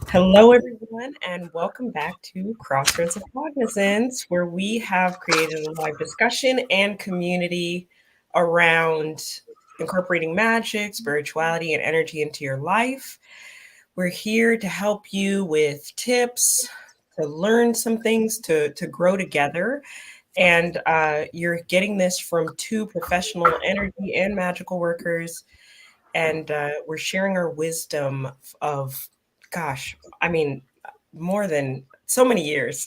Hello, everyone, and welcome back to Crossroads of Cognizance, where we have created a live discussion and community around incorporating magic, spirituality, and energy into your life. We're here to help you with tips, to learn some things, to grow together. And you're getting this from two professional energy and magical workers, and we're sharing our wisdom of, gosh, I mean, more than so many years,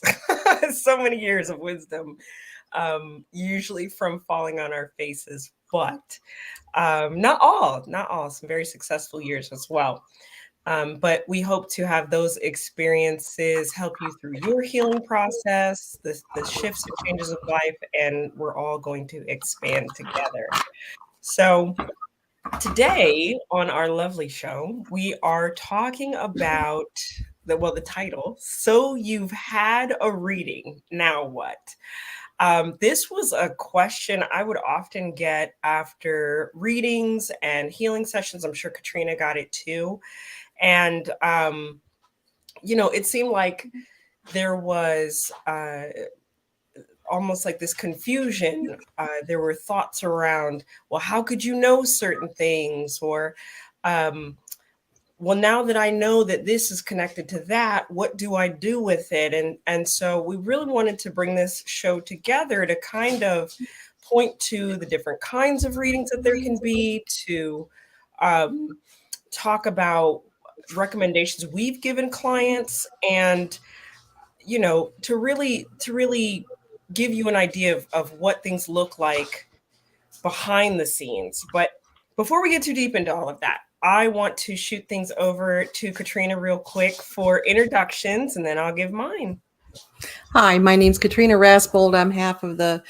so many years of wisdom, usually from falling on our faces, but not all, some very successful years as well. But we hope to have those experiences help you through your healing process, the shifts and changes of life, and we're all going to expand together. So, today on our lovely show, we are talking about the title. So you've had a reading. Now what? This was a question I would often get after readings and healing sessions. I'm sure Katrina got it too. And, it seemed like there was almost like this confusion. There were thoughts around, well, how could you know certain things? Or, um, well, now that I know that this is connected to that, what do I do with it? And so we really wanted to bring this show together to kind of point to the different kinds of readings that there can be, to um, talk about recommendations we've given clients, and to really give you an idea of what things look like behind the scenes. But before we get too deep into all of that, I want to shoot things over to Katrina real quick for introductions, and then I'll give mine. Hi, my name's Katrina Rasbold. I'm half of the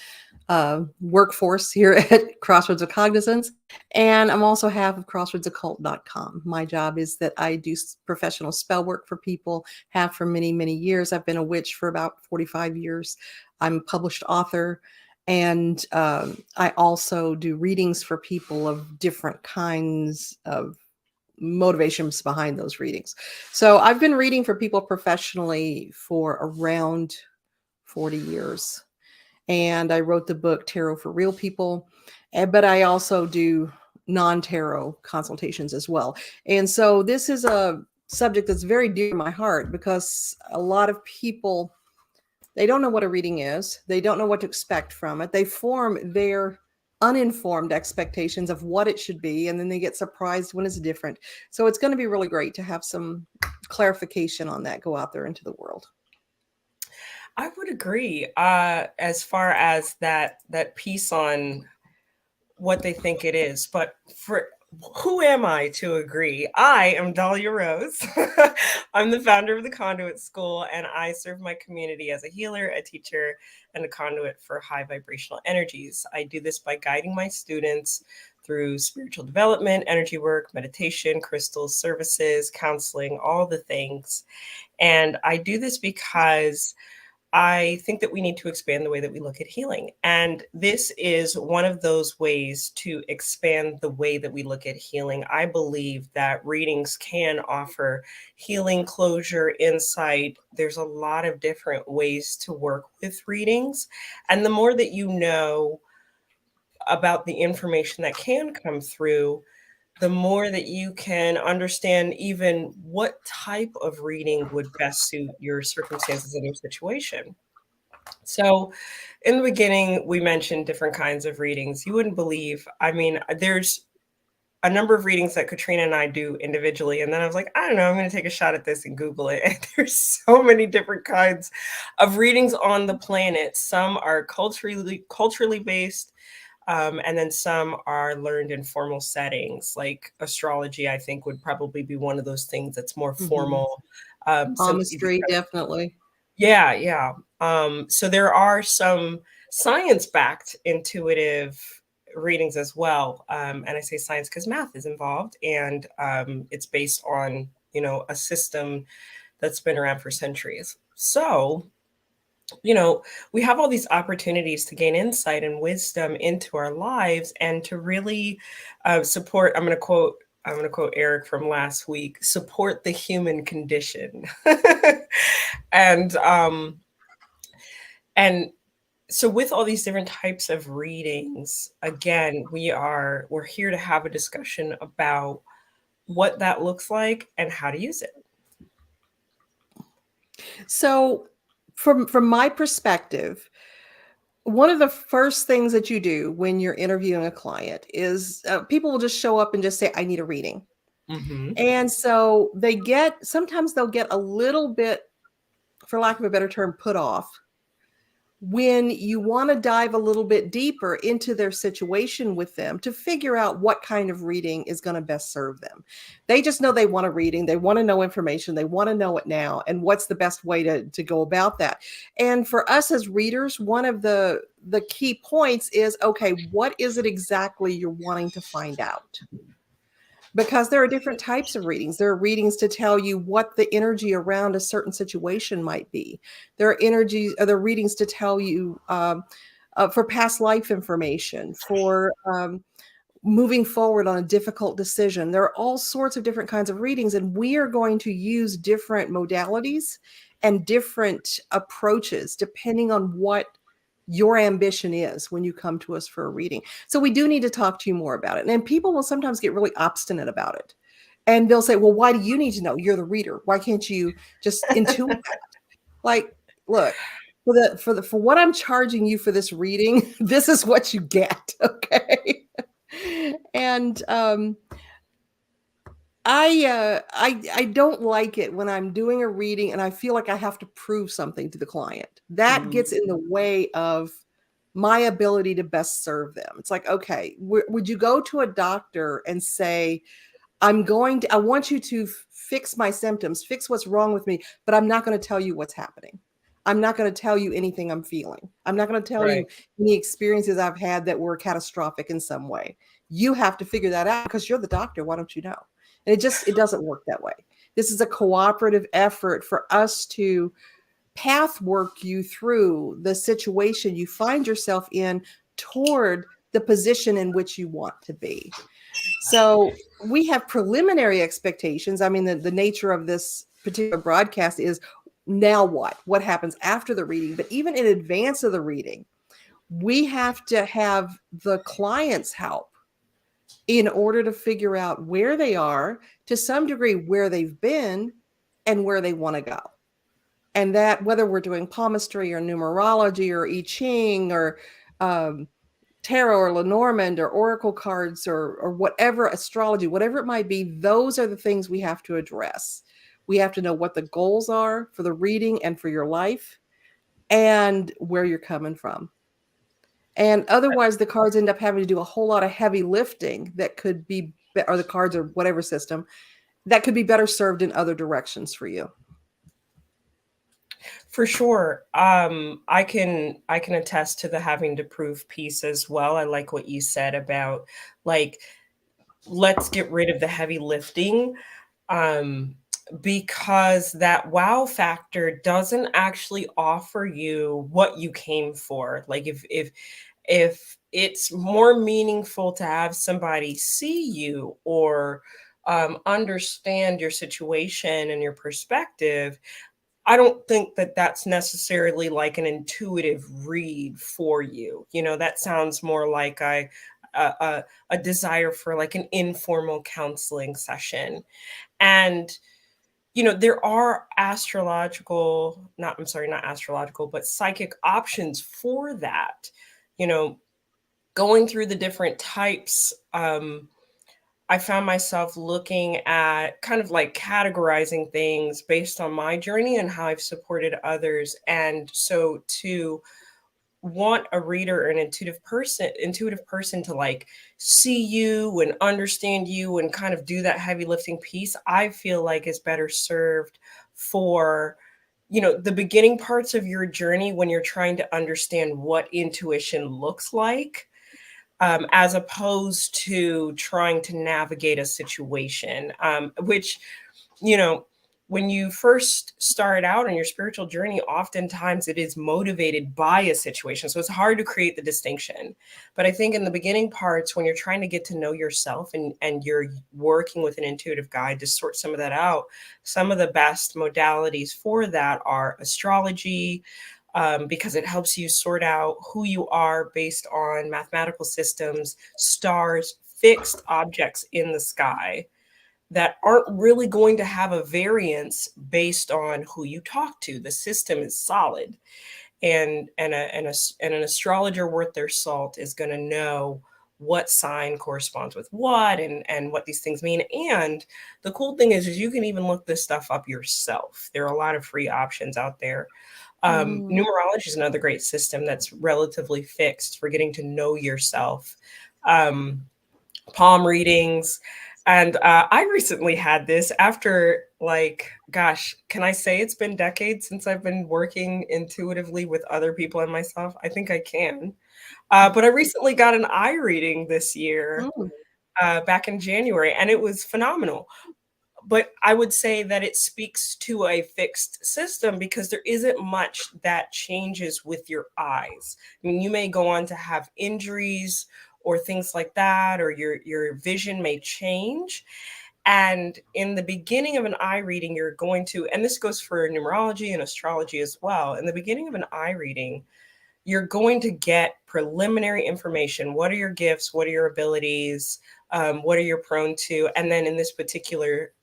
workforce here at Crossroads of Cognizance, and I'm also half of crossroadsoccult.com. My job is that I do professional spell work for people, have for many, many years. I've been a witch for about 45 years. I'm a published author, and I also do readings for people of different kinds of motivations behind those readings. So I've been reading for people professionally for around 40 years. And I wrote the book Tarot for Real People, but I also do non-tarot consultations as well. And so this is a subject that's very dear to my heart because a lot of people, they don't know what a reading is. They don't know what to expect from it. They form their uninformed expectations of what it should be, and then they get surprised when it's different. So it's going to be really great to have some clarification on that go out there into the world. I would agree. As far as that piece on what they think it is, but for who am I to agree? I am Dahlia Rose. I'm the founder of the Conduit School, and I serve my community as a healer, a teacher, and a conduit for high vibrational energies. I do this by guiding my students through spiritual development, energy work, meditation, crystals, services, counseling, all the things. And I do this because I think that we need to expand the way that we look at healing. And this is one of those ways to expand the way that we look at healing. I believe that readings can offer healing, closure, insight. There's a lot of different ways to work with readings. And the more that you know about the information that can come through, the more that you can understand even what type of reading would best suit your circumstances and your situation. So, in the beginning, we mentioned different kinds of readings. You wouldn't believe, I mean, there's a number of readings that Katrina and I do individually. And then I was like, I don't know, I'm going to take a shot at this and Google it. And there's so many different kinds of readings on the planet. Some are culturally based, and then some are learned in formal settings, like astrology. I think would probably be one of those things that's more Mm-hmm. formal. Palmistry, definitely. Yeah, yeah. So there are some science-backed intuitive readings as well. And I say science because math is involved, and it's based on, a system that's been around for centuries. So, we have all these opportunities to gain insight and wisdom into our lives and to really support. I'm going to quote I'm going to quote Eric from last week, support the human condition. and and so with all these different types of readings, again, we're here to have a discussion about what that looks like and how to use it. So, from my perspective, one of the first things that you do when you're interviewing a client is people will just show up and just say, "I need a reading." Mm-hmm. And so sometimes they'll get a little bit, for lack of a better term, put off when you want to dive a little bit deeper into their situation with them to figure out what kind of reading is going to best serve them. They just know they want a reading, they want to know information, they want to know it now, and what's the best way to go about that. And for us as readers, one of the key points is, okay, what is it exactly you're wanting to find out? Because there are different types of readings. There are readings to tell you what the energy around a certain situation might be. There are readings to tell you for past life information, for moving forward on a difficult decision. There are all sorts of different kinds of readings, and we are going to use different modalities and different approaches depending on what your ambition is when you come to us for a reading. So we do need to talk to you more about it. And people will sometimes get really obstinate about it. And they'll say, "Well, why do you need to know? You're the reader. Why can't you just intuit that?" Like, look, for what I'm charging you for this reading, this is what you get, okay? And I don't like it when I'm doing a reading and I feel like I have to prove something to the client. That gets in the way of my ability to best serve them. It's like, okay, would you go to a doctor and say, I want you to fix my symptoms, fix what's wrong with me, but I'm not going to tell you what's happening. I'm not going to tell you anything I'm feeling. I'm not going to tell you Right. any experiences I've had that were catastrophic in some way. You have to figure that out because you're the doctor. Why don't you know? And it doesn't work that way. This is a cooperative effort for us to path work you through the situation you find yourself in toward the position in which you want to be. So we have preliminary expectations. I mean, the nature of this particular broadcast is now what? What happens after the reading? But even in advance of the reading, we have to have the client's help in order to figure out where they are, to some degree, where they've been and where they want to go. And that, whether we're doing palmistry or numerology or I Ching or tarot or Lenormand or oracle cards or whatever, astrology, whatever it might be, those are the things we have to address. We have to know what the goals are for the reading and for your life and where you're coming from. And otherwise, the cards end up having to do a whole lot of heavy lifting that could be, or the cards or whatever system, that could be better served in other directions for you. For sure. I can attest to the having to prove piece as well. I like what you said about, like, let's get rid of the heavy lifting. Um, because that wow factor doesn't actually offer you what you came for. Like, if it's more meaningful to have somebody see you or understand your situation and your perspective, I don't think that that's necessarily like an intuitive read for you. You know, that sounds more like a desire for like an informal counseling session. And there are not astrological, but psychic options for that. You know, going through the different types, I found myself looking at kind of like categorizing things based on my journey and how I've supported others. And so to want a reader or an intuitive person to like see you and understand you and kind of do that heavy lifting piece, I feel like is better served for the beginning parts of your journey when you're trying to understand what intuition looks like, as opposed to trying to navigate a situation, which, you know, when you first start out on your spiritual journey, oftentimes it is motivated by a situation. So it's hard to create the distinction. But I think in the beginning parts, when you're trying to get to know yourself and you're working with an intuitive guide to sort some of that out, some of the best modalities for that are astrology, because it helps you sort out who you are based on mathematical systems, stars, fixed objects in the sky that aren't really going to have a variance based on who you talk to. The system is solid, and an astrologer worth their salt is going to know what sign corresponds with what, and what these things mean. And the cool thing is you can even look this stuff up yourself. There are a lot of free options out there. Mm. Numerology is another great system that's relatively fixed for getting to know yourself. Um, Palm readings. And I recently had this after, like, gosh, can I say it's been decades since I've been working intuitively with other people and myself? I think I can. But I recently got an eye reading this year, Mm. back in January, and it was phenomenal. But I would say that it speaks to a fixed system because there isn't much that changes with your eyes. I mean, you may go on to have injuries or things like that, or your vision may change. And in the beginning of an eye reading, you're going to, and this goes for numerology and astrology as well. In the beginning of an eye reading, you're going to get preliminary information. What are your gifts? What are your abilities? What are you prone to? And then in this particular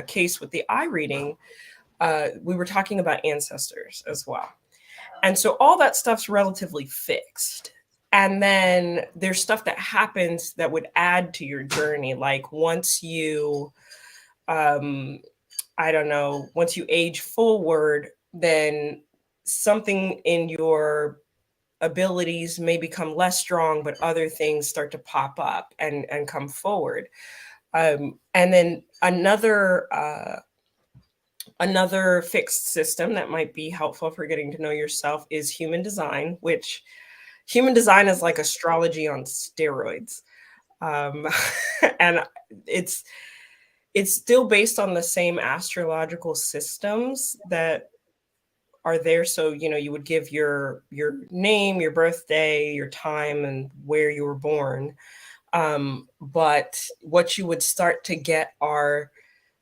case with the eye reading, we were talking about ancestors as well. And so all that stuff's relatively fixed. And then there's stuff that happens that would add to your journey. Like once you, um, I don't know, once you age forward, then something in your abilities may become less strong, but other things start to pop up and come forward. And then another fixed system that might be helpful for getting to know yourself is human design, which human design is like astrology on steroids. Um, and it's it's still based on the same astrological systems that are there. So you would give your name, your birthday, your time, and where you were born. But what you would start to get are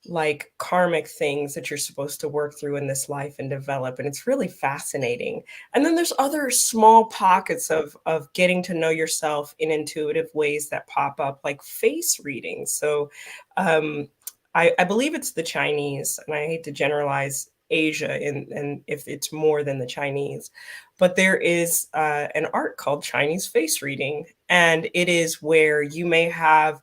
like karmic things that you're supposed to work through in this life and develop, and it's really fascinating. And then there's other small pockets of getting to know yourself in intuitive ways that pop up, like face readings. So um, I believe it's the Chinese, and I hate to generalize Asia and if it's more than the Chinese, but there is an art called Chinese face reading, and it is where you may have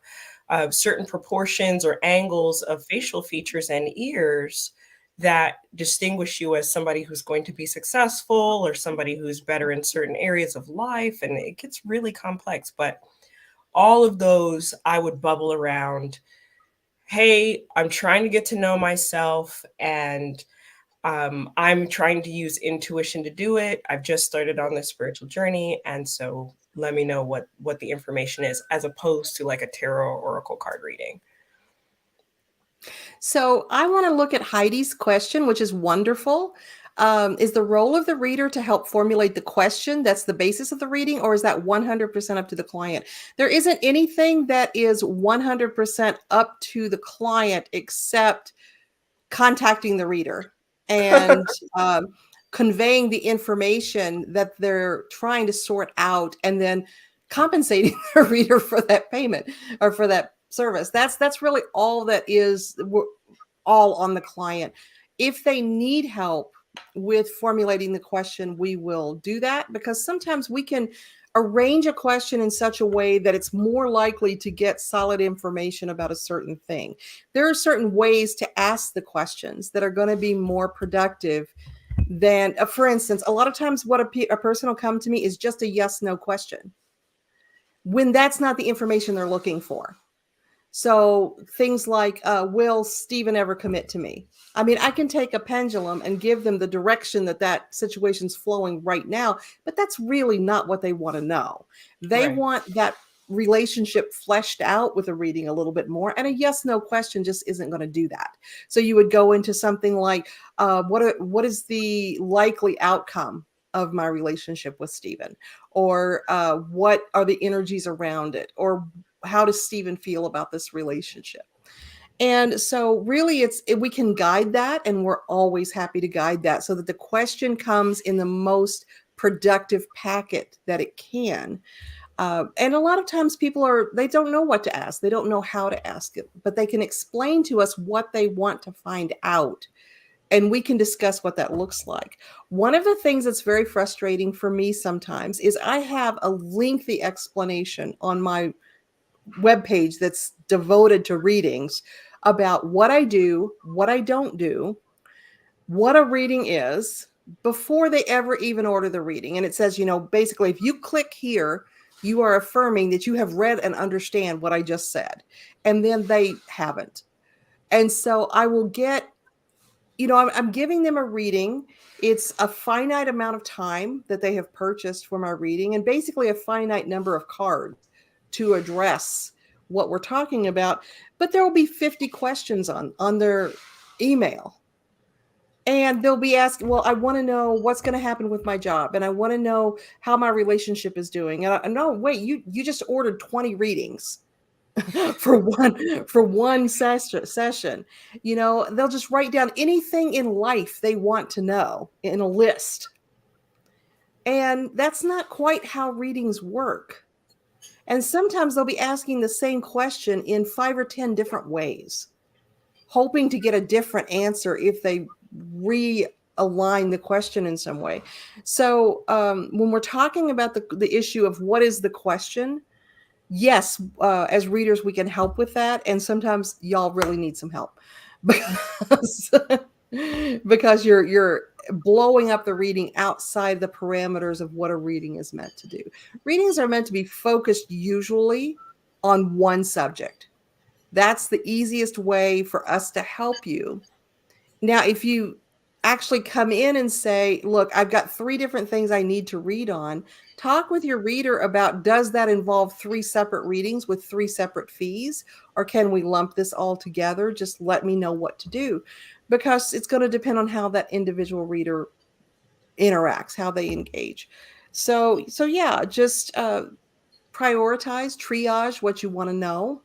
certain proportions or angles of facial features and ears that distinguish you as somebody who's going to be successful or somebody who's better in certain areas of life. And it gets really complex, but all of those I would bubble around. Hey, I'm trying to get to know myself, and I'm trying to use intuition to do it. I've just started on this spiritual journey, and so let me know what the information is, as opposed to like a tarot or oracle card reading. So I want to look at Heidi's question, which is wonderful. Is the role of the reader to help formulate the question that's the basis of the reading, or is that 100% up to the client? There isn't anything that is 100% up to the client except contacting the reader and conveying the information that they're trying to sort out, and then compensating the reader for that payment or for that service. That's really all that is. We're all on the client. If they need help with formulating the question, we will do that, because sometimes we can arrange a question in such a way that it's more likely to get solid information about a certain thing. There are certain ways to ask the questions that are going to be more productive than, for instance, a lot of times what a person will come to me is just a yes, no question, when that's not the information they're looking for. So things like, will Stephen ever commit to me? I mean, I can take a pendulum and give them the direction that situation's flowing right now, but that's really not what they want to know. They Right. want that relationship fleshed out with a reading a little bit more. And a yes no question just isn't going to do that. So you would go into something like, what is the likely outcome of my relationship with Stephen? Or what are the energies around it? Or how does Stephen feel about this relationship? And so really we can guide that, and we're always happy to guide that so that the question comes in the most productive packet that it can. And a lot of times they don't know what to ask. They don't know how to ask it, but they can explain to us what they want to find out. And we can discuss what that looks like. One of the things that's very frustrating for me sometimes is I have a lengthy explanation on my webpage that's devoted to readings about what I do, what I don't do, what a reading is before they ever even order the reading. And it says, basically, if you click here, you are affirming that you have read and understand what I just said. And then they haven't. And so I will get, I'm giving them a reading. It's a finite amount of time that they have purchased for my reading, and basically a finite number of cards to address what we're talking about. But there will be 50 questions on their email. And they'll be asking, well, I want to know what's going to happen with my job. And I want to know how my relationship is doing. And no, wait, you just ordered 20 readings for one session. They'll just write down anything in life they want to know in a list. And that's not quite how readings work. And sometimes they'll be asking the same question in 5 or 10 different ways, hoping to get a different answer if they realign the question in some way. So when we're talking about the issue of what is the question, yes, as readers, we can help with that. And sometimes y'all really need some help because you're blowing up the reading outside the parameters of what a reading is meant to do. Readings are meant to be focused usually on one subject. That's the easiest way for us to help you. Now, if you actually come in and say, look, I've got 3 different things I need to read on, talk with your reader about, does that involve 3 separate readings with 3 separate fees? Or can we lump this all together? Just let me know what to do, because it's going to depend on how that individual reader interacts, how they engage. So yeah, just prioritize, triage what you want to know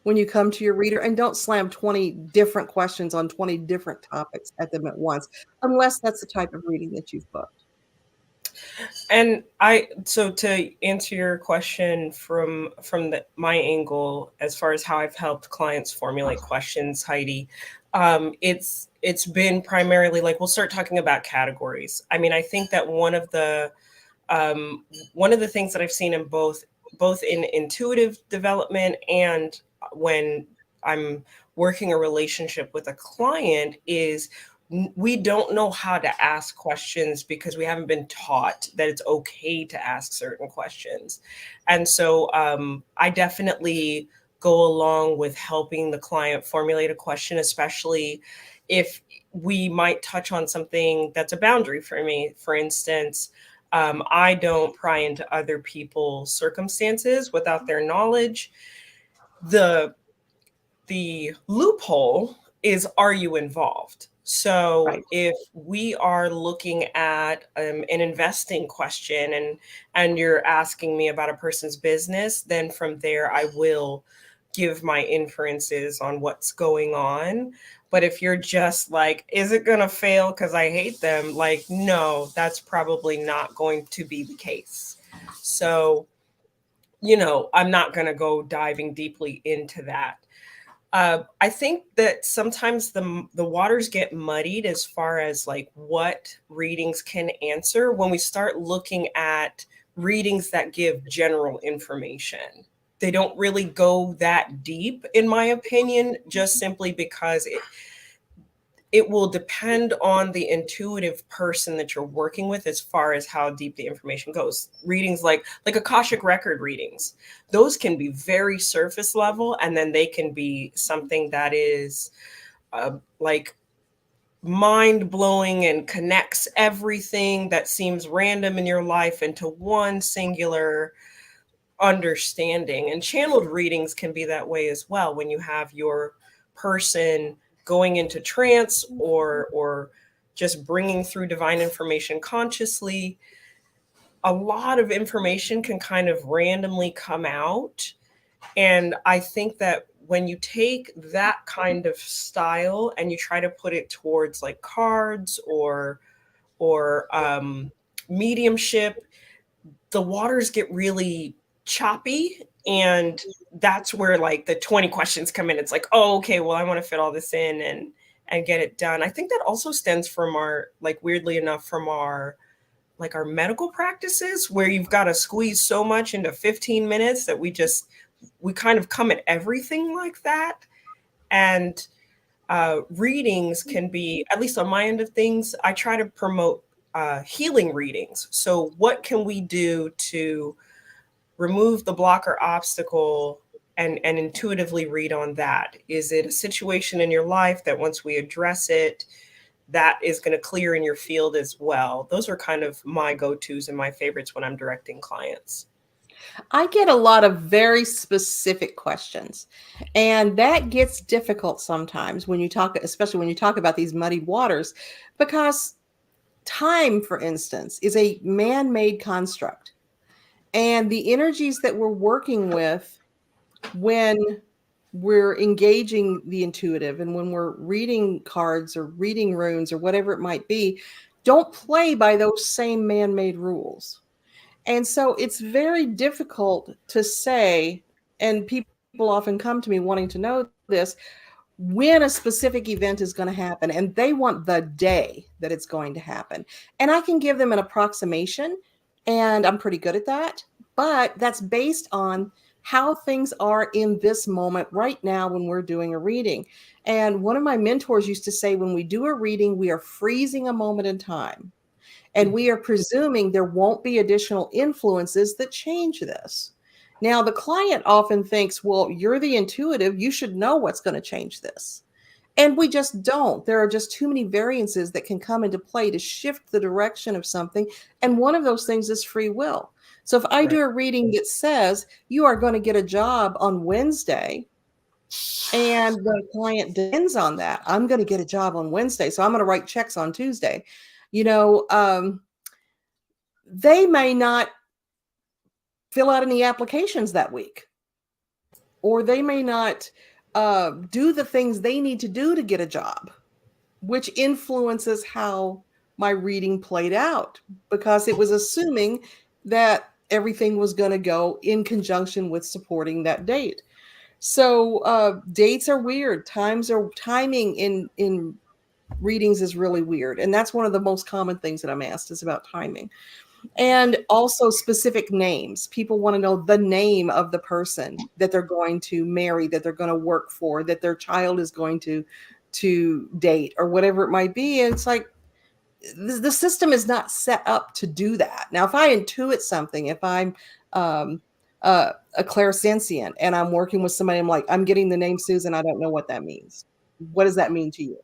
when you come to your reader, and don't slam 20 different questions on 20 different topics at them at once, unless that's the type of reading that you've booked. And so to answer your question from my angle, as far as how I've helped clients formulate questions, Heidi, it's been primarily like, we'll start talking about categories. I mean, I think that one of the things that I've seen in both in intuitive development and when I'm working a relationship with a client is we don't know how to ask questions because we haven't been taught that it's okay to ask certain questions. And so I definitely go along with helping the client formulate a question, especially if we might touch on something that's a boundary for me. For instance, I don't pry into other people's circumstances without their knowledge. The loophole is, are you involved? So Right. if we are looking at an investing question and you're asking me about a person's business, then from there I will give my inferences on what's going on. But if you're just like, is it going to fail because I hate them? Like, no, that's probably not going to be the case. So, I'm not going to go diving deeply into that. I think that sometimes the waters get muddied as far as like what readings can answer when we start looking at readings that give general information. They don't really go that deep, in my opinion, just simply because it will depend on the intuitive person that you're working with as far as how deep the information goes. Readings like Akashic record readings, those can be very surface level, and then they can be something that is like mind blowing and connects everything that seems random in your life into one singular understanding. And channeled readings can be that way as well, when you have your person going into trance, or just bringing through divine information consciously. A lot of information can kind of randomly come out. And I think that when you take that kind of style and you try to put it towards like cards, or mediumship, the waters get really choppy. And that's where like the 20 questions come in. It's like, oh, okay, well, I want to fit all this in and get it done. I think that also stems from our, like, weirdly enough, from our, like, our medical practices, where you've got to squeeze so much into 15 minutes that we kind of come at everything like that. And readings can be, at least on my end of things, I try to promote healing readings. So what can we do to remove the block or obstacle, and intuitively read on that? Is it a situation in your life that once we address it, that is going to clear in your field as well? Those are kind of my go-tos and my favorites when I'm directing clients. I get a lot of very specific questions, and that gets difficult sometimes when you talk, especially when you talk about these muddy waters, because time, for instance, is a man-made construct. And the energies that we're working with when we're engaging the intuitive and when we're reading cards or reading runes or whatever it might be, don't play by those same man-made rules. And so it's very difficult to say, and people often come to me wanting to know this, when a specific event is going to happen, and they want the day that it's going to happen. And I can give them an approximation, and I'm pretty good at that, but that's based on how things are in this moment right now when we're doing a reading. And one of my mentors used to say, when we do a reading, we are freezing a moment in time, and we are presuming there won't be additional influences that change this. Now, the client often thinks, well, you're the intuitive, you should know what's going to change this. And we just don't. There are just too many variances that can come into play to shift the direction of something. And one of those things is free will. So if I do a reading that says you are going to get a job on Wednesday, and the client depends on that, I'm going to get a job on Wednesday, so I'm going to write checks on Tuesday. You know, they may not fill out any applications that week, or they may not do the things they need to do to get a job, which influences how my reading played out, because it was assuming that everything was going to go in conjunction with supporting that date. So dates are weird. Timing in readings is really weird, and that's one of the most common things that I'm asked is about timing. And also specific names. People want to know the name of the person that they're going to marry, that they're going to work for, that their child is going to date, or whatever it might be. And it's like, the system is not set up to do that. Now, if I intuit something, if I'm a clairsentient and I'm working with somebody, I'm like, I'm getting the name Susan, I don't know what that means. What does that mean to you?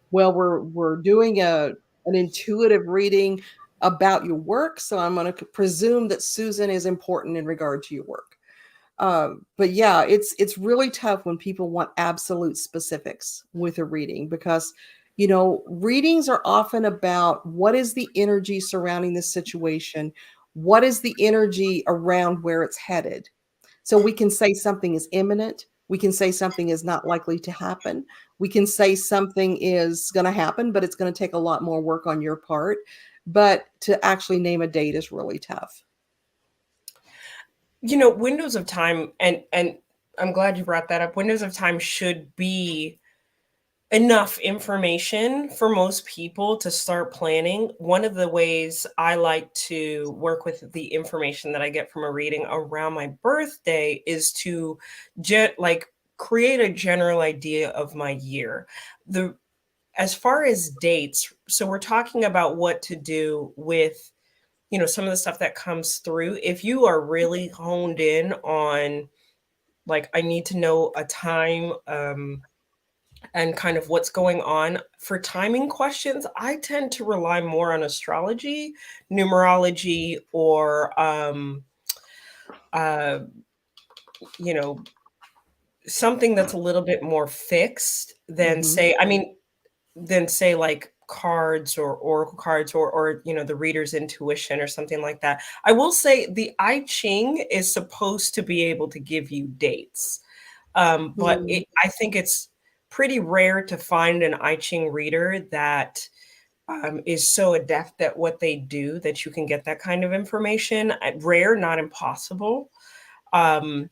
Well, we're doing an intuitive reading about your work, so I'm going to presume that Susan is important in regard to your work. But yeah, it's really tough when people want absolute specifics with a reading, because readings are often about what is the energy surrounding the situation, what is the energy around where it's headed. So we can say something is imminent. We can say something is not likely to happen. We can say something is going to happen, but it's going to take a lot more work on your part. But to actually name a date is really tough. Windows of time, and I'm glad you brought that up. Windows of time should be enough information for most people to start planning. One of the ways I like to work with the information that I get from a reading around my birthday is to create a general idea of my year. As far as dates, so we're talking about what to do with some of the stuff that comes through. If you are really honed in on, like, I need to know a time, and kind of what's going on for timing questions, I tend to rely more on astrology, numerology, or uh, you know, something that's a little bit more fixed than Hmm. say, I mean, than say like cards or oracle cards or the reader's intuition or something like that. I will say the I Ching is supposed to be able to give you dates. But Hmm. I think it's pretty rare to find an I Ching reader that is so adept at what they do that you can get that kind of information. Rare, not impossible. Um,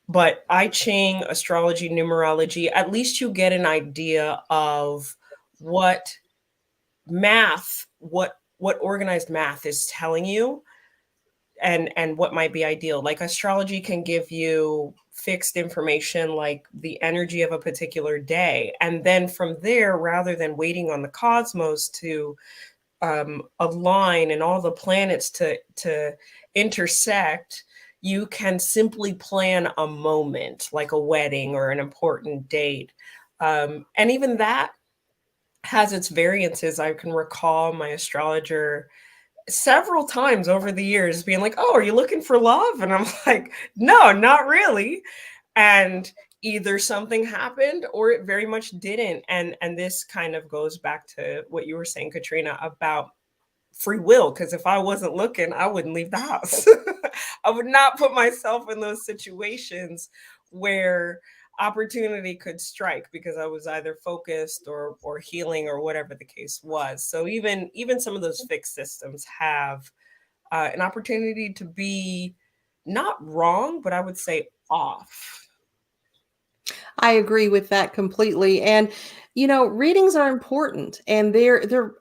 but I Ching, astrology, numerology, at least you get an idea of what what organized math is telling you and what might be ideal. Like astrology can give you fixed information like the energy of a particular day. And then from there, rather than waiting on the cosmos to align and all the planets to intersect, you can simply plan a moment like a wedding or an important date. And even that has its variances. I can recall my astrologer several times over the years being like, "Oh, are you looking for love?" And I'm like, "No, not really." And either something happened or it very much didn't. And this kind of goes back to what you were saying, Katrina, about free will, because if I wasn't looking, I wouldn't leave the house. I would not put myself in those situations where opportunity could strike because I was either focused or healing or whatever the case was. So even some of those fixed systems have an opportunity to be not wrong, but I would say off. I agree with that completely. And readings are important, and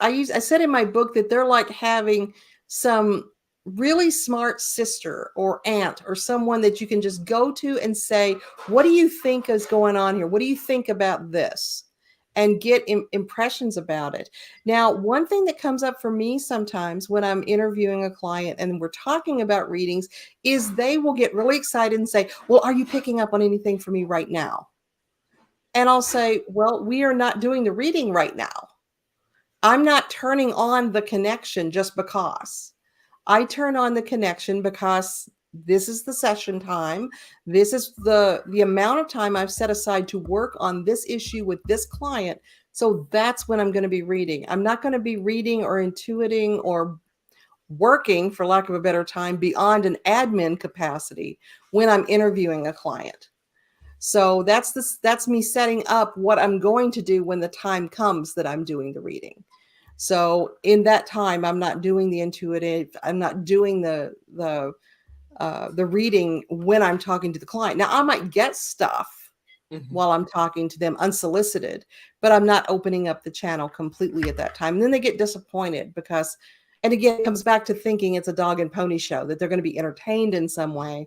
I said in my book that they're like having some really smart sister or aunt or someone that you can just go to and say, "What do you think is going on here? What do you think about this?" and get impressions about it. Now, one thing that comes up for me sometimes when I'm interviewing a client and we're talking about readings is they will get really excited and say, "Well, are you picking up on anything for me right now?" And I'll say, "Well, we are not doing the reading right now. I'm not turning on the connection just because. I turn on the connection because this is the session time. This is the amount of time I've set aside to work on this issue with this client. So that's when I'm going to be reading. I'm not going to be reading or intuiting or working, for lack of a better time, beyond an admin capacity when I'm interviewing a client." So that's me setting up what I'm going to do when the time comes that I'm doing the reading. So in that time, I'm not doing the intuitive. I'm not doing the reading when I'm talking to the client. Now I might get stuff Mhm. while I'm talking to them unsolicited, but I'm not opening up the channel completely at that time. And then they get disappointed because, and again, it comes back to thinking it's a dog and pony show, that they're going to be entertained in some way.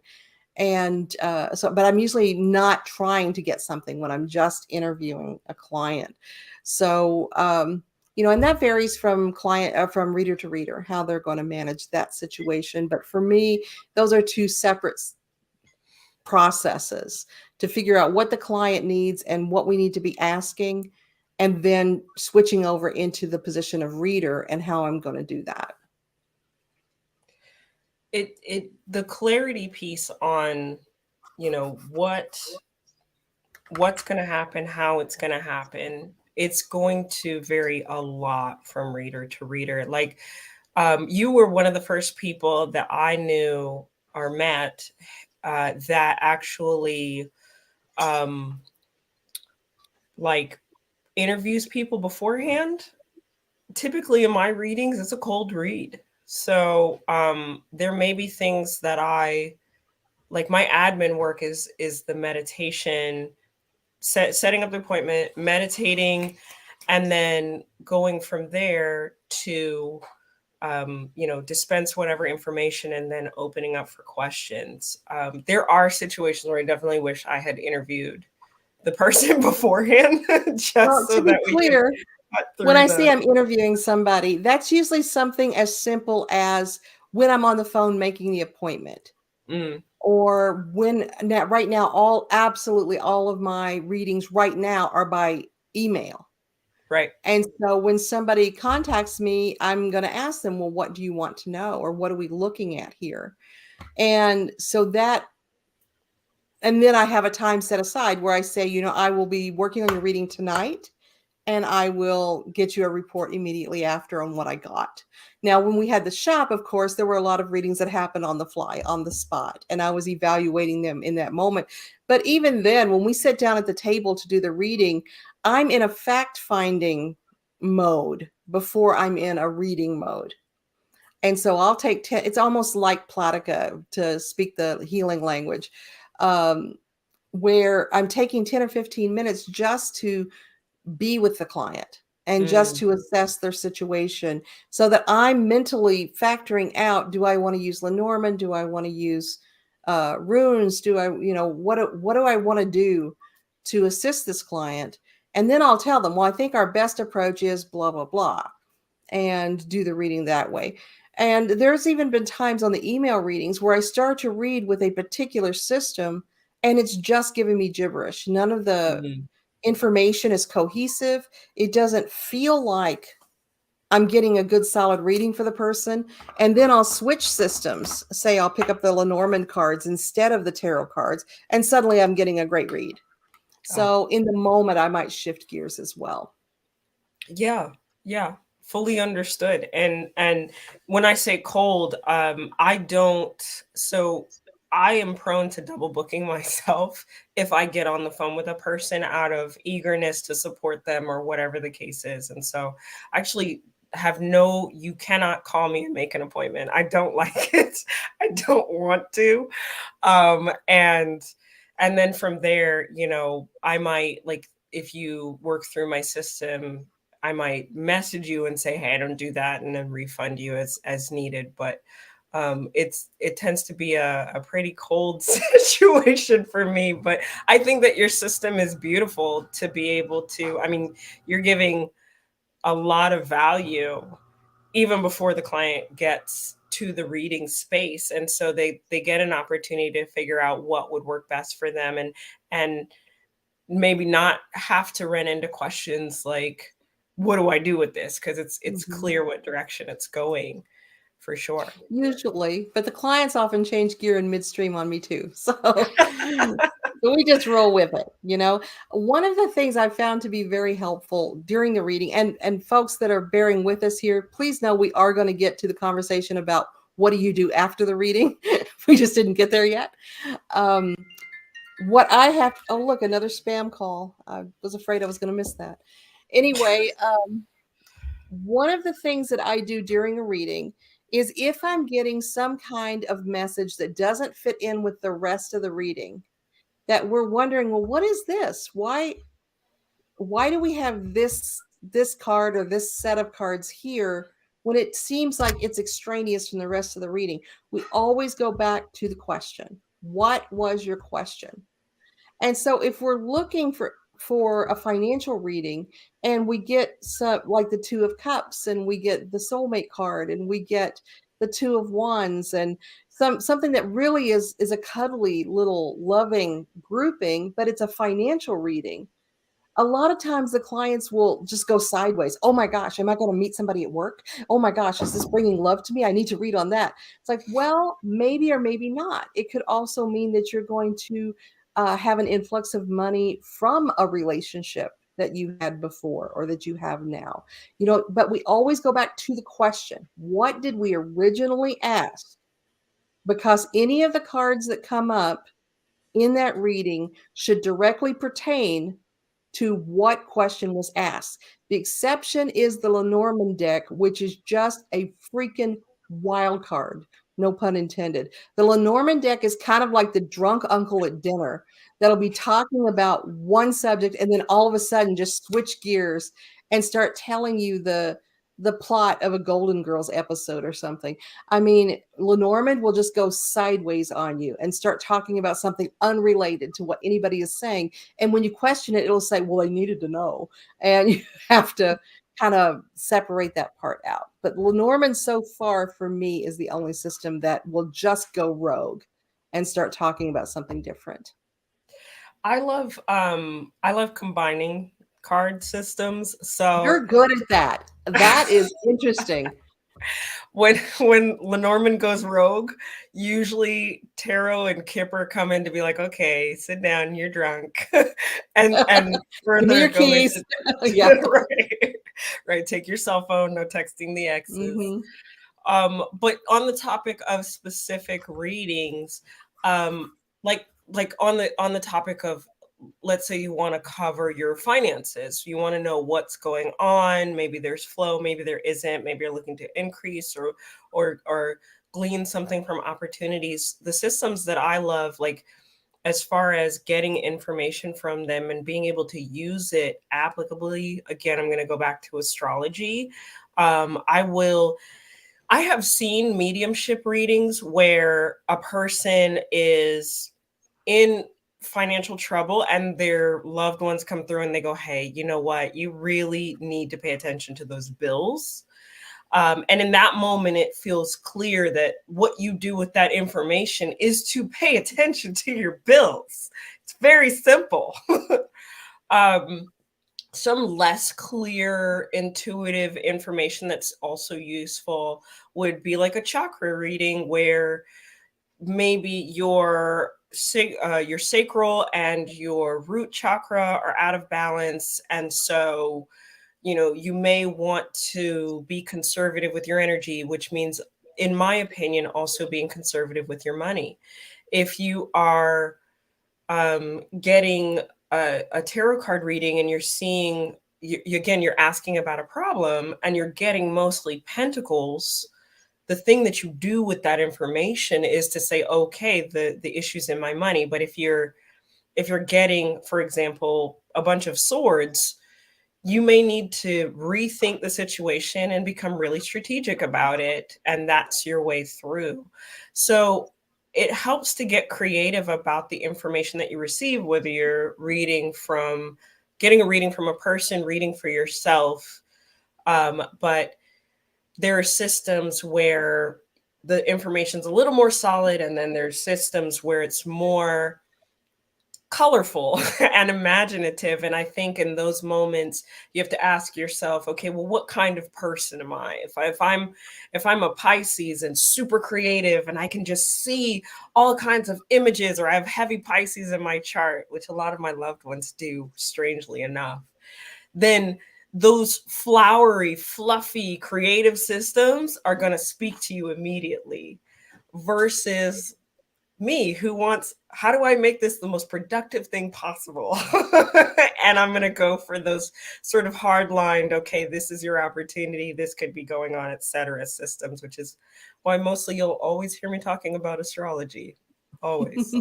And but I'm usually not trying to get something when I'm just interviewing a client. So and that varies from from reader to reader how they're going to manage that situation. But for me, those are two separate processes to figure out what the client needs and what we need to be asking, and then switching over into the position of reader and how I'm going to do that. The clarity piece on what's going to happen, how it's going to happen, it's going to vary a lot from reader to reader. Like you were one of the first people that I knew or met that actually um, like interviews people beforehand. Typically in my readings, it's a cold read. So there may be things that I like. My admin work is the meditation, setting up the appointment, meditating, and then going from there to dispense whatever information and then opening up for questions. There are situations where I definitely wish I had interviewed the person beforehand just Well, so to be that we could clear, cut when through I say the I'm interviewing somebody, that's usually something as simple as when I'm on the phone making the appointment, mm, or when now, right now, absolutely all of my readings right now are by email. right. And so when somebody contacts me, I'm going to ask them, "Well, what do you want to know? Or what are we looking at here?" And so that, and then I have a time set aside where I say, I will be working on your reading tonight, and I will get you a report immediately after on what I got. Now, when we had the shop, of course, there were a lot of readings that happened on the fly, on the spot, and I was evaluating them in that moment. But even then, when we sit down at the table to do the reading, I'm in a fact finding mode before I'm in a reading mode. And so I'll take 10, it's almost like Platica, to speak the healing language, um, where I'm taking 10 or 15 minutes just to be with the client and just Mm, to assess their situation, so that I'm mentally factoring out, do I want to use Lenormand? Do I want to use runes? Do I, what do I want to do to assist this client? And then I'll tell them, well, I think our best approach is blah, blah, blah, and do the reading that way. And there's even been times on the email readings where I start to read with a particular system and it's just giving me gibberish. None of the mm. information is cohesive. It doesn't feel like I'm getting a good solid reading for the person. And then I'll switch systems. Say I'll pick up the Lenormand cards instead of the tarot cards, and suddenly I'm getting a great read. Ah, So in the moment, I might shift gears as well. yeah, yeah, fully understood. And when I say cold, I don't. So I am prone to double booking myself if I get on the phone with a person out of eagerness to support them or whatever the case is. And so actually have no, you cannot call me and make an appointment. I don't like it. I don't want to. And then from there, I might, like, if you work through my system, I might message you and say, hey, I don't do that, and then refund you as needed. But it tends to be a pretty cold situation for me. But I think that your system is beautiful to be able to, I mean, you're giving a lot of value even before the client gets to the reading space, and so they get an opportunity to figure out what would work best for them, and maybe not have to run into questions like, what do I do with this, because it's Mhm. clear what direction it's going, for sure. Usually, but the clients often change gear in midstream on me too. So we just roll with it. One of the things I found to be very helpful during the reading, and folks that are bearing with us here, please know we are going to get to the conversation about what do you do after the reading. We just didn't get there yet. Um, what I have, oh, look, another spam call. I was afraid I was going to miss that. Anyway, one of the things that I do during a reading is, if I'm getting some kind of message that doesn't fit in with the rest of the reading, that we're wondering, well, what is this? Why do we have this card or this set of cards here when it seems like it's extraneous from the rest of the reading? We always go back to the question. What was your question? And so if we're looking for a financial reading, and we get some, like the Two of Cups, and we get the soulmate card, and we get the Two of Wands, and something that really is a cuddly little loving grouping, but it's a financial reading, a lot of times the clients will just go sideways. Oh my gosh, am I going to meet somebody at work? Oh my gosh, is this bringing love to me? I need to read on that. It's like, well, maybe or maybe not. It could also mean that you're going to have an influx of money from a relationship that you had before or that you have now. But we always go back to the question, what did we originally ask? Because any of the cards that come up in that reading should directly pertain to what question was asked. The exception is the Lenormand deck, which is just a freaking wild card. No pun intended. The Lenormand deck is kind of like the drunk uncle at dinner that'll be talking about one subject and then all of a sudden just switch gears and start telling you the plot of a Golden Girls episode or something. I mean, Lenormand will just go sideways on you and start talking about something unrelated to what anybody is saying. And when you question it, it'll say, well, I needed to know. And you have to kind of separate that part out. But Lenormand so far for me is the only system that will just go rogue and start talking about something different. I love combining card systems. So You're good at that. That is interesting. When Lenormand goes rogue, usually Taro and Kipper come in to be like, "Okay, sit down, you're drunk," and Give me further your go keys. into Yeah. right, right. Take your cell phone, no texting the exes. Hmm. But on the topic of specific readings, like on the topic of, let's say you want to cover your finances, you want to know what's going on, maybe there's flow, maybe there isn't, maybe you're looking to increase or glean something from opportunities. The systems that I love, like as far as getting information from them and being able to use it applicably, again, I'm going to go back to astrology. I have seen mediumship readings where a person is in financial trouble and their loved ones come through and they go, "Hey, you know what? You really need to pay attention to those bills." And in that moment, it feels clear that what you do with that information is to pay attention to your bills. It's very simple. um, some less clear, intuitive information that's also useful would be like a chakra reading, where maybe your sacral and your root chakra are out of balance, and so you may want to be conservative with your energy, which means, in my opinion, also being conservative with your money. If you are getting a tarot card reading and you're seeing again, you're asking about a problem and you're getting mostly pentacles, the thing that you do with that information is to say, okay, the issue's in my money. But if you're getting, for example, a bunch of swords, you may need to rethink the situation and become really strategic about it, and that's your way through. So it helps to get creative about the information that you receive, whether you're getting a reading from a person, reading for yourself. But there are systems where the information's a little more solid, and then there's systems where it's more colorful and imaginative. And I think in those moments you have to ask yourself, okay, well, what kind of person am I? If I'm a Pisces and super creative and I can just see all kinds of images, or I have heavy Pisces in my chart, which a lot of my loved ones do, strangely enough, then those flowery, fluffy, creative systems are going to speak to you immediately, versus me, who wants, how do I make this the most productive thing possible? And I'm going to go for those sort of hard lined, okay, this is your opportunity, this could be going on, etc. systems, which is why mostly you'll always hear me talking about astrology. Always.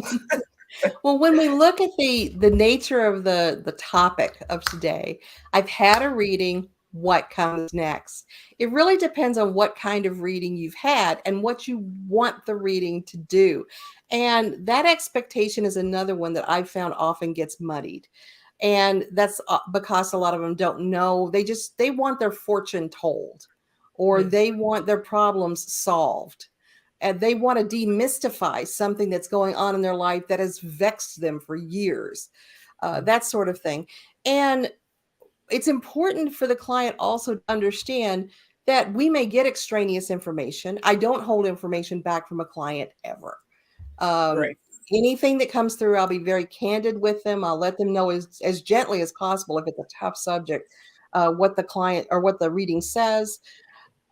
Well, when we look at the nature of the topic of today, I've had a reading. What comes next? It really depends on what kind of reading you've had and what you want the reading to do. And that expectation is another one that I've found often gets muddied. And that's because a lot of them don't know. They want their fortune told, or Hmm. they want their problems solved, and they want to demystify something that's going on in their life that has vexed them for years, that sort of thing. And it's important for the client also to understand that we may get extraneous information. I don't hold information back from a client ever. um, Right. Anything that comes through, I'll be very candid with them. I'll let them know as gently as possible if it's a tough subject, what the client or what the reading says.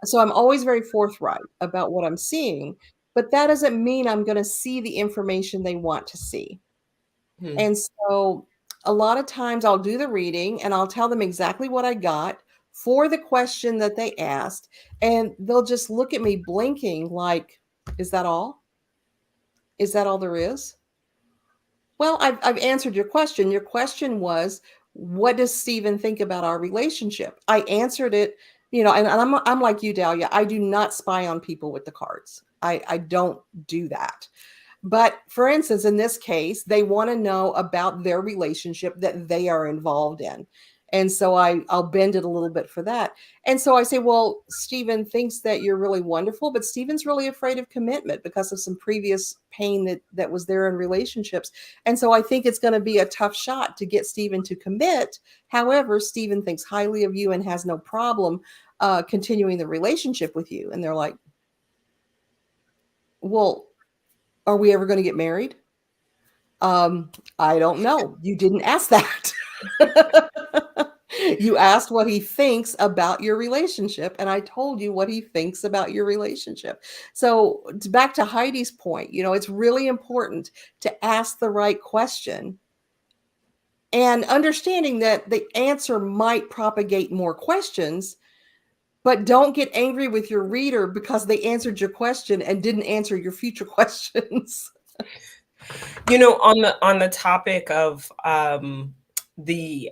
So I'm always very forthright about what I'm seeing, but that doesn't mean I'm going to see the information they want to see. Hmm. And so a lot of times I'll do the reading and I'll tell them exactly what I got for the question that they asked. And they'll just look at me blinking like, is that all? Is that all there is? Well, I've answered your question. Your question was, what does Stephen think about our relationship? I answered it, and I'm like you, Dahlia. I do not spy on people with the cards. I don't do that. But for instance, in this case, they want to know about their relationship that they are involved in. And so I'll bend it a little bit for that. And so I say, well, Stephen thinks that you're really wonderful, but Stephen's really afraid of commitment because of some previous pain that was there in relationships. And so I think it's going to be a tough shot to get Stephen to commit. However, Stephen thinks highly of you and has no problem continuing the relationship with you. And they're like, well, are we ever going to get married? I don't know. You didn't ask that. You asked what he thinks about your relationship, and I told you what he thinks about your relationship. So, back to Heidi's point, it's really important to ask the right question and understanding that the answer might propagate more questions, but don't get angry with your reader because they answered your question and didn't answer your future questions. On the topic of the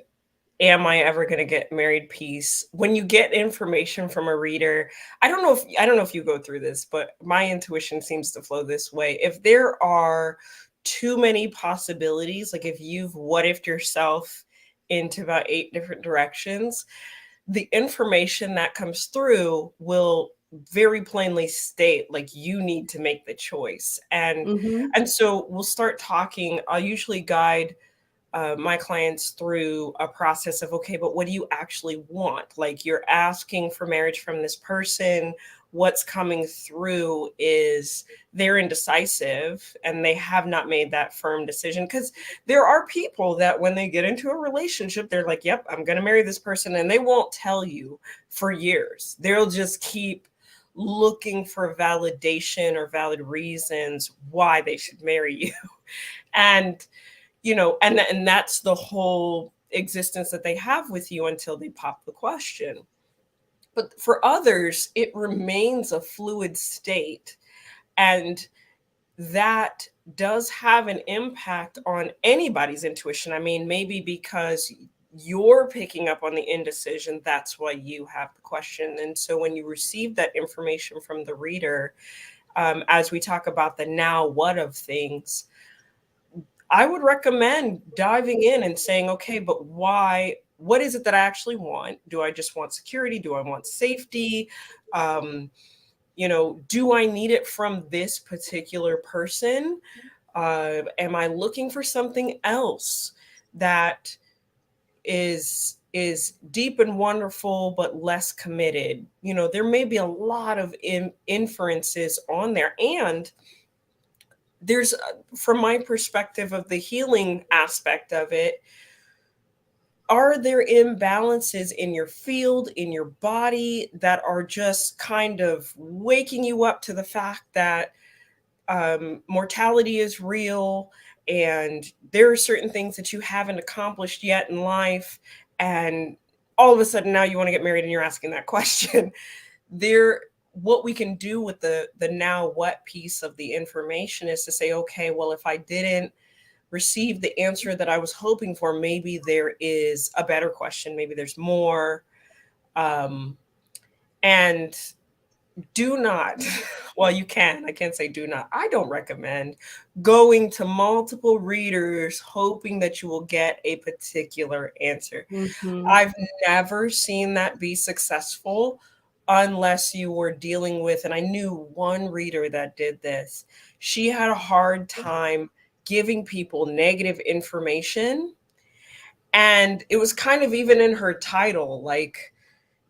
am I ever going to get married piece, when you get information from a reader, I don't know if you go through this, but my intuition seems to flow this way. If there are too many possibilities, like if you've what ifed yourself into about 8 different directions, the information that comes through will very plainly state like you need to make the choice. and Mm-hmm. and so we'll start talking. I'll usually guide my clients through a process of, okay, but what do you actually want? Like, you're asking for marriage from this person. What's coming through is they're indecisive and they have not made that firm decision. Because there are people that when they get into a relationship, they're like, yep, I'm going to marry this person. And they won't tell you for years. They'll just keep looking for validation or valid reasons why they should marry you. And and that's the whole existence that they have with you until they pop the question. But for others, it remains a fluid state, and that does have an impact on anybody's intuition. I mean, maybe because you're picking up on the indecision, that's why you have the question. And so when you receive that information from the reader, as we talk about the now what of things, I would recommend diving in and saying, okay, but why? What is it that I actually want? Do I just want security? Do I want safety? Do I need it from this particular person? Am I looking for something else that is deep and wonderful but less committed? There may be a lot of inferences on there, and there's from my perspective of the healing aspect of it, are there imbalances in your field, in your body, that are just kind of waking you up to the fact that mortality is real, and there are certain things that you haven't accomplished yet in life, and all of a sudden now you want to get married and you're asking that question? there what we can do with the now what piece of the information is to say, okay, well, if I didn't receive the answer that I was hoping for, maybe there is a better question, maybe there's more. And do not, well, you can, I can't say do not, I don't recommend going to multiple readers hoping that you will get a particular answer. Mm-hmm. I've never seen that be successful unless you were dealing with, and I knew one reader that did this. She had a hard time giving people negative information. And it was kind of even in her title, like,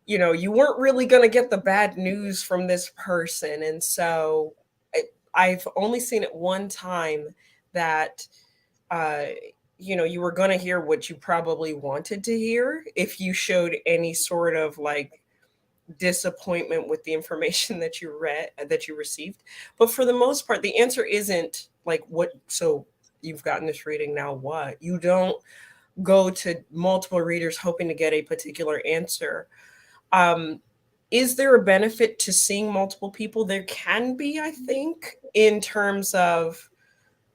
you weren't really going to get the bad news from this person. And so I've only seen it one time that uh, you were going to hear what you probably wanted to hear if you showed any sort of like disappointment with the information that you received. But for the most part, the answer isn't like, what, so you've gotten this reading, now what? You don't go to multiple readers hoping to get a particular answer. um, is there a benefit to seeing multiple people? There can be, I think, in terms of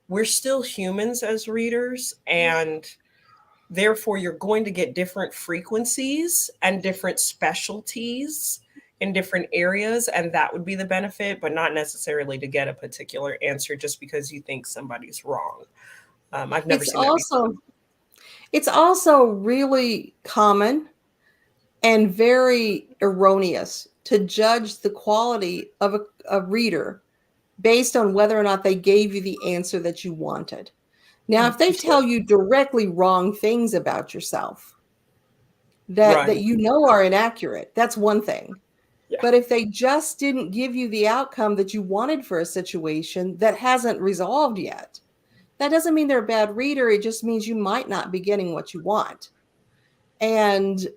we're still humans as readers, and therefore you're going to get different frequencies and different specialties in different areas, and that would be the benefit, but not necessarily to get a particular answer just because you think somebody's wrong. I've never It's seen that before. also It's also really common and very erroneous to judge the quality of a reader based on whether or not they gave you the answer that you wanted. Now, if they tell you directly wrong things about yourself that Right. you know are inaccurate, that's one thing. Yeah. But if they just didn't give you the outcome that you wanted for a situation that hasn't resolved yet, that doesn't mean they're a bad reader. It just means you might not be getting what you want. And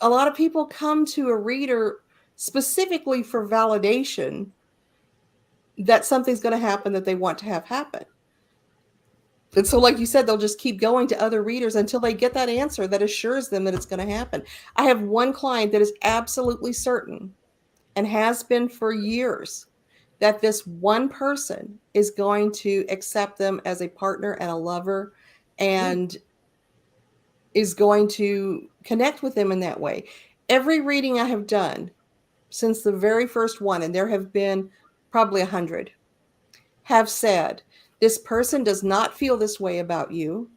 a lot of people come to a reader specifically for validation that something's going to happen that they want to have happen. And so, like you said, they'll just keep going to other readers until they get that answer that assures them that it's going to happen. I have one client that is absolutely certain and has been for years that this one person is going to accept them as a partner and a lover and is going to connect with them in that way. Every reading I have done since the very first one, and there have been probably 100, have said, this person does not feel this way about you.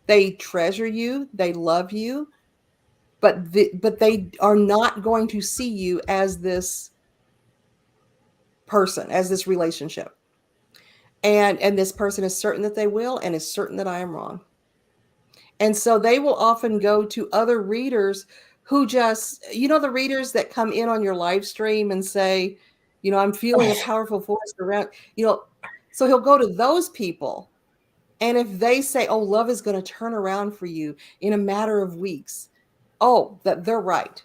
They treasure you, they love you, but they are not going to see you as this person, as this relationship. And this person is certain that they will and is certain that I am wrong. And so they will often go to other readers who just, the readers that come in on your live stream and say, I'm feeling a powerful force around, so he'll go to those people. And if they say, oh, love is going to turn around for you in a matter of weeks, oh, that they're right.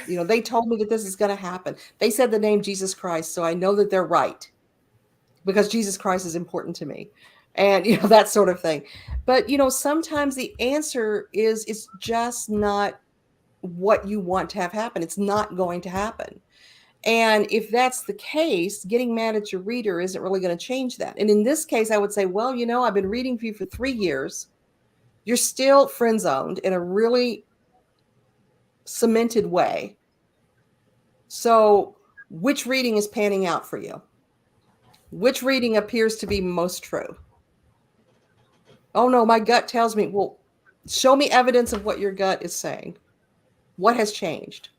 They told me that this is going to happen. They said the name Jesus Christ, so I know that they're right because Jesus Christ is important to me. And, that sort of thing. But, sometimes the answer is it's just not what you want to have happen. It's not going to happen. And if that's the case, getting mad at your reader isn't really going to change that. And in this case, I would say, well, I've been reading for you for 3 years. You're still friend zoned in a really cemented way. So which reading is panning out for you? Which reading appears to be most true? Oh no, my gut tells me, well, show me evidence of what your gut is saying. What has changed?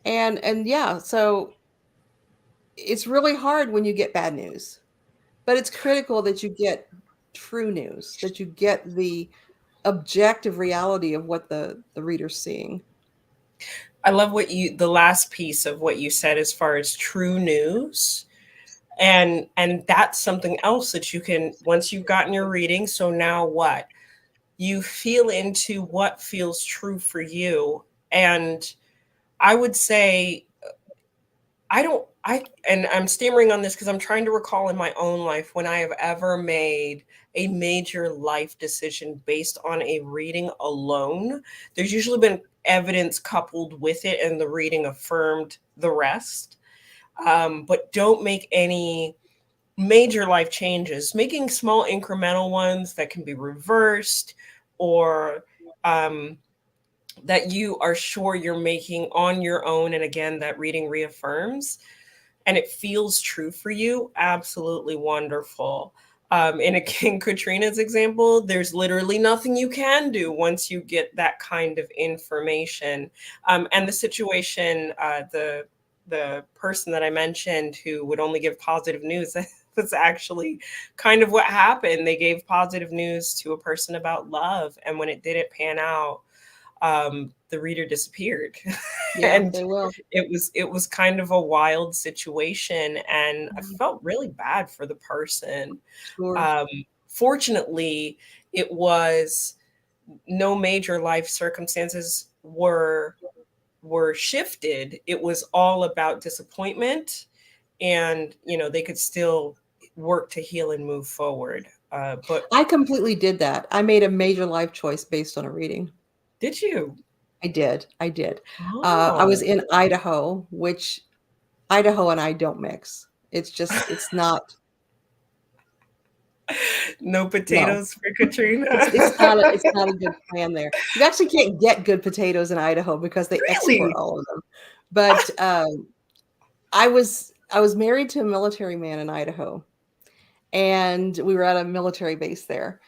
And yeah, so it's really hard when you get bad news. But it's critical that you get true news, that you get the objective reality of what the reader's seeing. I love the last piece of what you said as far as true news. And that's something else that you can, once you've gotten your reading, so now what? You feel into what feels true for you. And I would say, and I'm stammering on this because I'm trying to recall in my own life when I have ever made a major life decision based on a reading alone. There's usually been evidence coupled with it, and the reading affirmed the rest. But don't make any major life changes. Making small incremental ones that can be reversed, or that you are sure you're making on your own. And again, that reading reaffirms and it feels true for you. Absolutely wonderful. In Katrina's example, there's literally nothing you can do once you get that kind of information. And the situation, the person that I mentioned who would only give positive news, that's actually kind of what happened. They gave positive news to a person about love, and when it didn't pan out, the reader disappeared. Yeah, And they will. it was kind of a wild situation, and I Mhm. felt really bad for the person. Sure. um, Fortunately, it was no major life circumstances were shifted. It was all about disappointment, and they could still work to heal and move forward. But I completely did that. I made a major life choice based on a reading. did you? I did. I did. I was Oh. in Idaho, which Idaho and I don't mix. It's not, No no. potatoes for Katrina. It's not a good plan there. You actually can't get good potatoes in Idaho because they export Really? all of them. But I was married to a military man in Idaho, and we were at a military base there.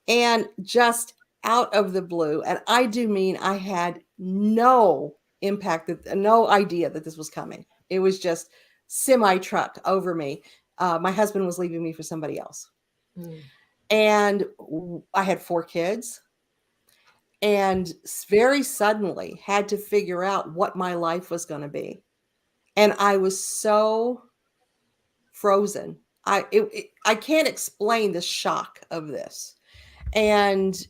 And just out of the blue. And I do mean I had no no idea that this was coming. It was just semi truck over me. My husband was leaving me for somebody else. Mm. And I had 4 kids and very suddenly had to figure out what my life was going to be. And I was so frozen. I can't explain the shock of this. And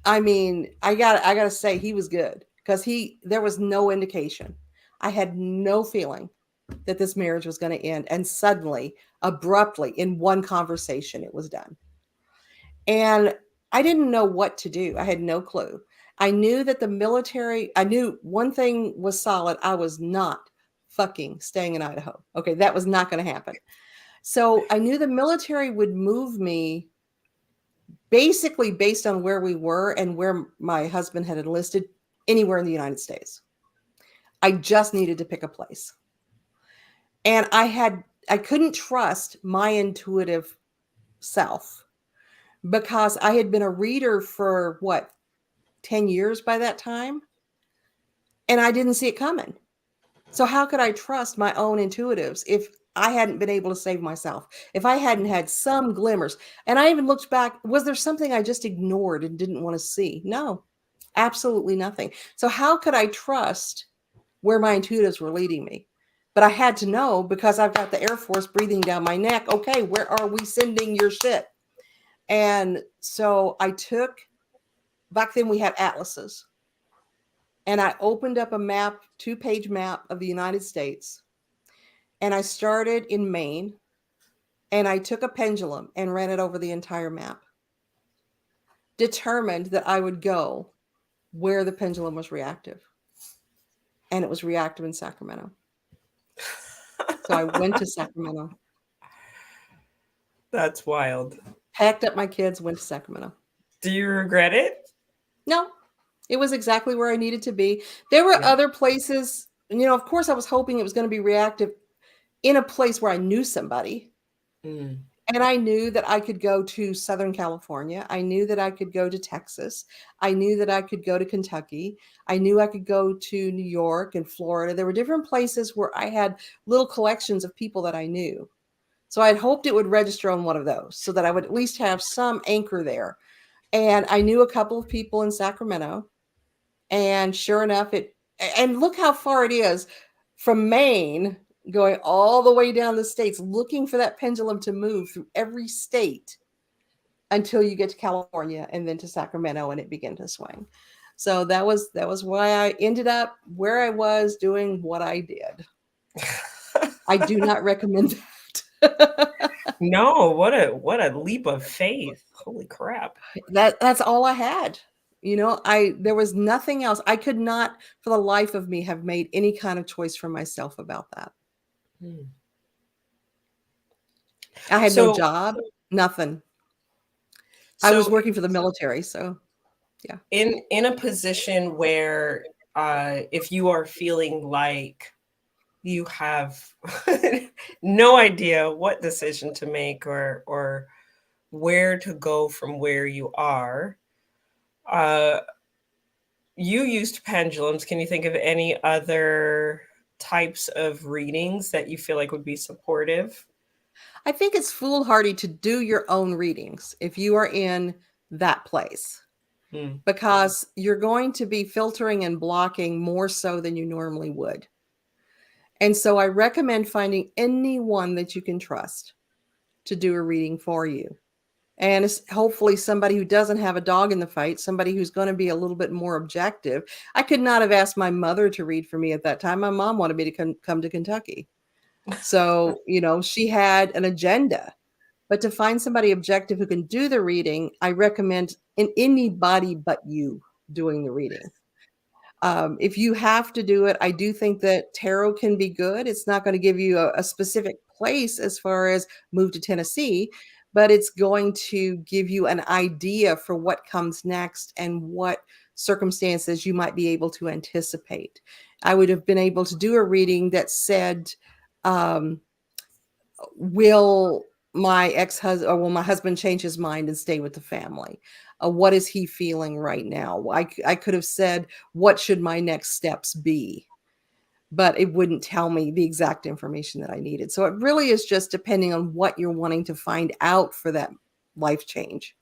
I mean, I gotta say he was good because there was no indication. I had no feeling that this marriage was going to end, and suddenly, abruptly, in one conversation, it was done. And I didn't know what to do. I had no clue. I knew that the military. I knew one thing was solid. I was not fucking staying in Idaho. Okay, that was not going to happen. So I knew the military would move me basically based on where we were and where my husband had enlisted anywhere in the United States. I just needed to pick a place. And I couldn't trust my intuitive self because I had been a reader for 10 years by that time, and I didn't see it coming. So how could I trust my own intuitives if I hadn't been able to save myself? If I hadn't had some glimmers? And I even looked back, was there something I just ignored and didn't want to see? No, absolutely nothing. So how could I trust where my intuitives were leading me? But I had to know because I've got the Air Force breathing down my neck. Okay, where are we sending your shit? And so back then we had atlases. And I opened up a map, 2-page map of the United States. And I started in Maine. And I took a pendulum and ran it over the entire map. Determined that I would go where the pendulum was reactive. And it was reactive in Sacramento. So I went to Sacramento. That's wild. Packed up my kids, went to Sacramento. Do you regret it? No, it was exactly where I needed to be. There were other places, of course I was hoping it was going to be reactive in a place where I knew somebody. Mm. And I knew that I could go to Southern California. I knew that I could go to Texas. I knew that I could go to Kentucky. I knew I could go to New York and Florida. There were different places where I had little collections of people that I knew. So I'd hoped it would register on one of those so that I would at least have some anchor there. And I knew a couple of people in Sacramento. And sure enough, and look how far it is from Maine going all the way down the states, looking for that pendulum to move through every state until you get to California and then to Sacramento and it began to swing. So that was why I ended up where I was doing what I did. I do not recommend that. No, what a leap of faith. Holy crap. That's all I had. There was nothing else. I could not for the life of me have made any kind of choice for myself about that. I had no job, nothing. I was working for the military, so yeah. In a position where if you are feeling like you have no idea what decision to make or where to go from where you are, you used pendulums. Can you think of any other types of readings that you feel like would be supportive? I think it's foolhardy to do your own readings if you are in that place, because you're going to be filtering and blocking more so than you normally would. And so I recommend finding anyone that you can trust to do a reading for you. And it's hopefully somebody who doesn't have a dog in the fight, somebody who's going to be a little bit more objective. I could not have asked my mother to read for me at that time. My mom wanted me to come to Kentucky. So, she had an agenda. But to find somebody objective who can do the reading, I recommend anybody but you doing the reading. If you have to do it, I do think that tarot can be good. It's not going to give you a specific place as far as move to Tennessee, but it's going to give you an idea for what comes next and what circumstances you might be able to anticipate. I would have been able to do a reading that said, will my ex-husband or will my husband change his mind and stay with the family? What is he feeling right now? I could have said, what should my next steps be? But it wouldn't tell me the exact information that I needed. So it really is just depending on what you're wanting to find out for that life change.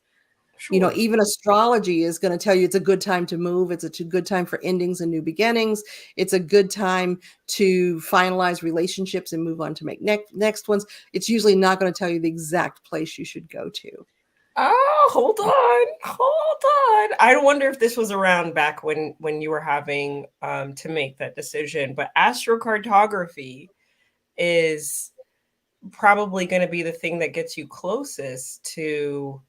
Sure. Even astrology is going to tell you it's a good time to move. It's a good time for endings and new beginnings. It's a good time to finalize relationships and move on to make next ones. It's usually not going to tell you the exact place you should go to. Oh, hold on. I wonder if this was around back when you were having to make that decision. But astrocartography is probably going to be the thing that gets you closest to,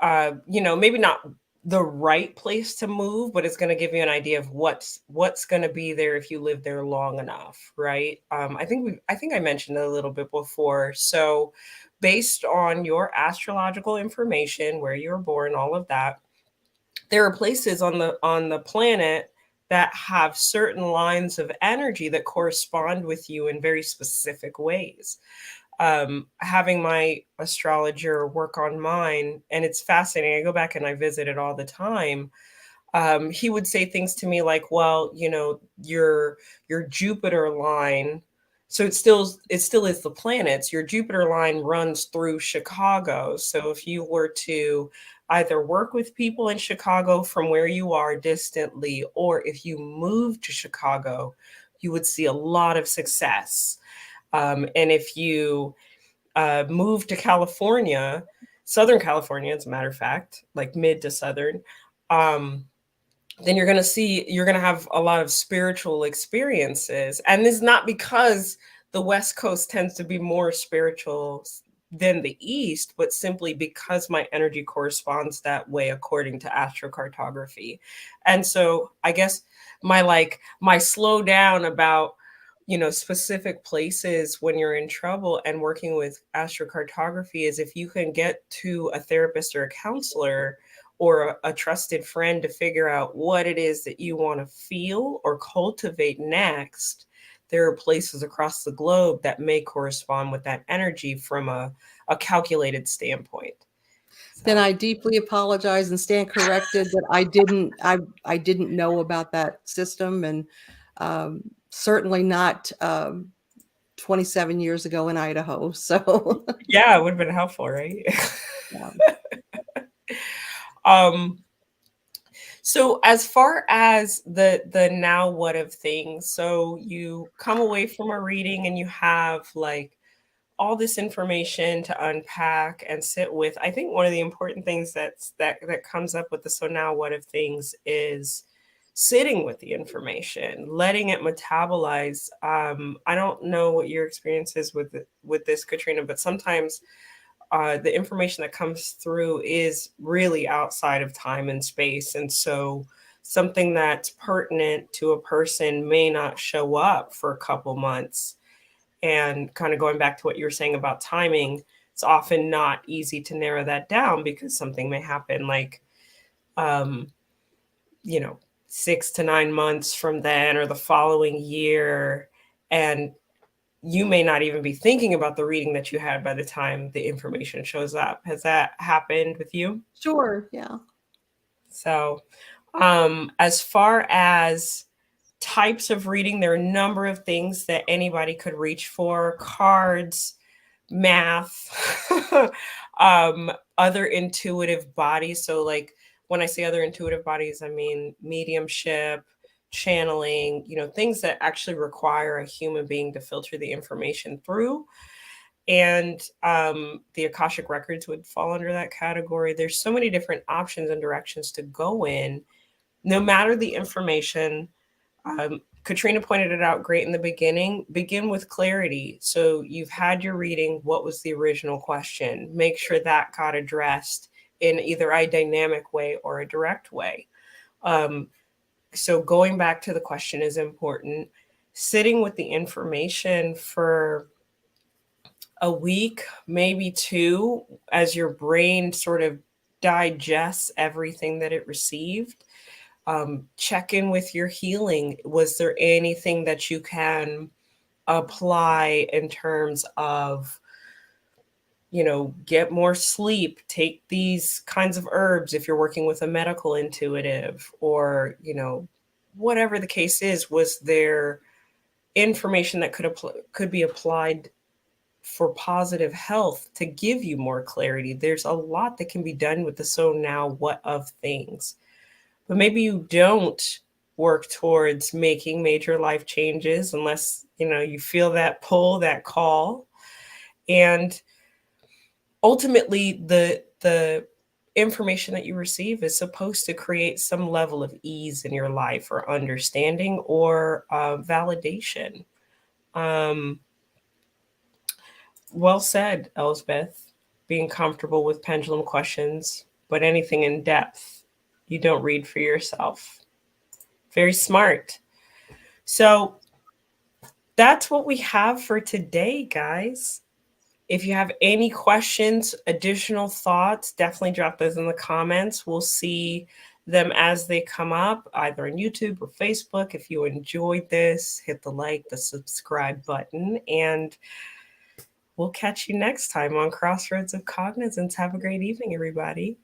maybe not the right place to move, but it's going to give you an idea of what's going to be there if you live there long enough, right? I think I mentioned it a little bit before. So, based on your astrological information, where you were born, all of that, there are places on the planet that have certain lines of energy that correspond with you in very specific ways. Having my astrologer work on mine, and it's fascinating. I go back and I visit it all the time. He would say things to me like, "Well, your Jupiter line." So it still is the planets. Your Jupiter line runs through Chicago. So if you were to either work with people in Chicago from where you are distantly, or if you moved to Chicago, you would see a lot of success. And if you move to California, Southern California, as a matter of fact, like mid to Southern, um, then you're going to have a lot of spiritual experiences. And this is not because the West Coast tends to be more spiritual than the East, but simply because my energy corresponds that way according to astrocartography. And so I guess my slow down about specific places when you're in trouble and working with astrocartography is if you can get to a therapist or a counselor or a trusted friend to figure out what it is that you want to feel or cultivate next, there are places across the globe that may correspond with that energy from a calculated standpoint. Then So I deeply apologize and stand corrected that I didn't know about that system, and certainly not 27 years ago in Idaho. So yeah, it would have been helpful, right? yeah. um So as far as the now what of things, so you come away from a reading and you have like all this information to unpack and sit with. I think one of the important things that comes up with the so now what of things is sitting with the information, letting it metabolize. I don't know what your experience is with this, Katrina, but sometimes the information that comes through is really outside of time and space. And so something that's pertinent to a person may not show up for a couple months. And kind of going back to what you were saying about timing, it's often not easy to narrow that down because something may happen like, um, you know, 6 to 9 months from then or the following year. And you may not even be thinking about the reading that you had by the time the information shows up. Has that happened with you? Sure, yeah. So, as far as types of reading, there are a number of things that anybody could reach for: cards, math, other intuitive bodies. So, like when I say other intuitive bodies, I mean mediumship, channeling, things that actually require a human being to filter the information through. And the Akashic records would fall under that category. There's so many different options and directions to go in, no matter the information. Katrina pointed it out great in the beginning. Begin with clarity. So you've had your reading. What was the original question? Make sure that got addressed in either a dynamic way or a direct way. So going back to the question is important. Sitting with the information for a week, maybe two, as your brain sort of digests everything that it received. Check in with your healing. Was there anything that you can apply in terms of get more sleep, take these kinds of herbs if you're working with a medical intuitive, or, whatever the case is. Was there information that could be applied for positive health to give you more clarity? There's a lot that can be done with the so now what of things. But maybe you don't work towards making major life changes unless, you feel that pull, that call. And ultimately, the information that you receive is supposed to create some level of ease in your life, or understanding, or validation. Um, well said, Elsbeth. Being comfortable with pendulum questions, but anything in depth, you don't read for yourself. Very smart. So that's what we have for today, guys. If you have any questions, additional thoughts, definitely drop those in the comments. We'll see them as they come up, either on YouTube or Facebook. If you enjoyed this, hit the like, the subscribe button, and we'll catch you next time on Crossroads of Cognizance. Have a great evening, everybody.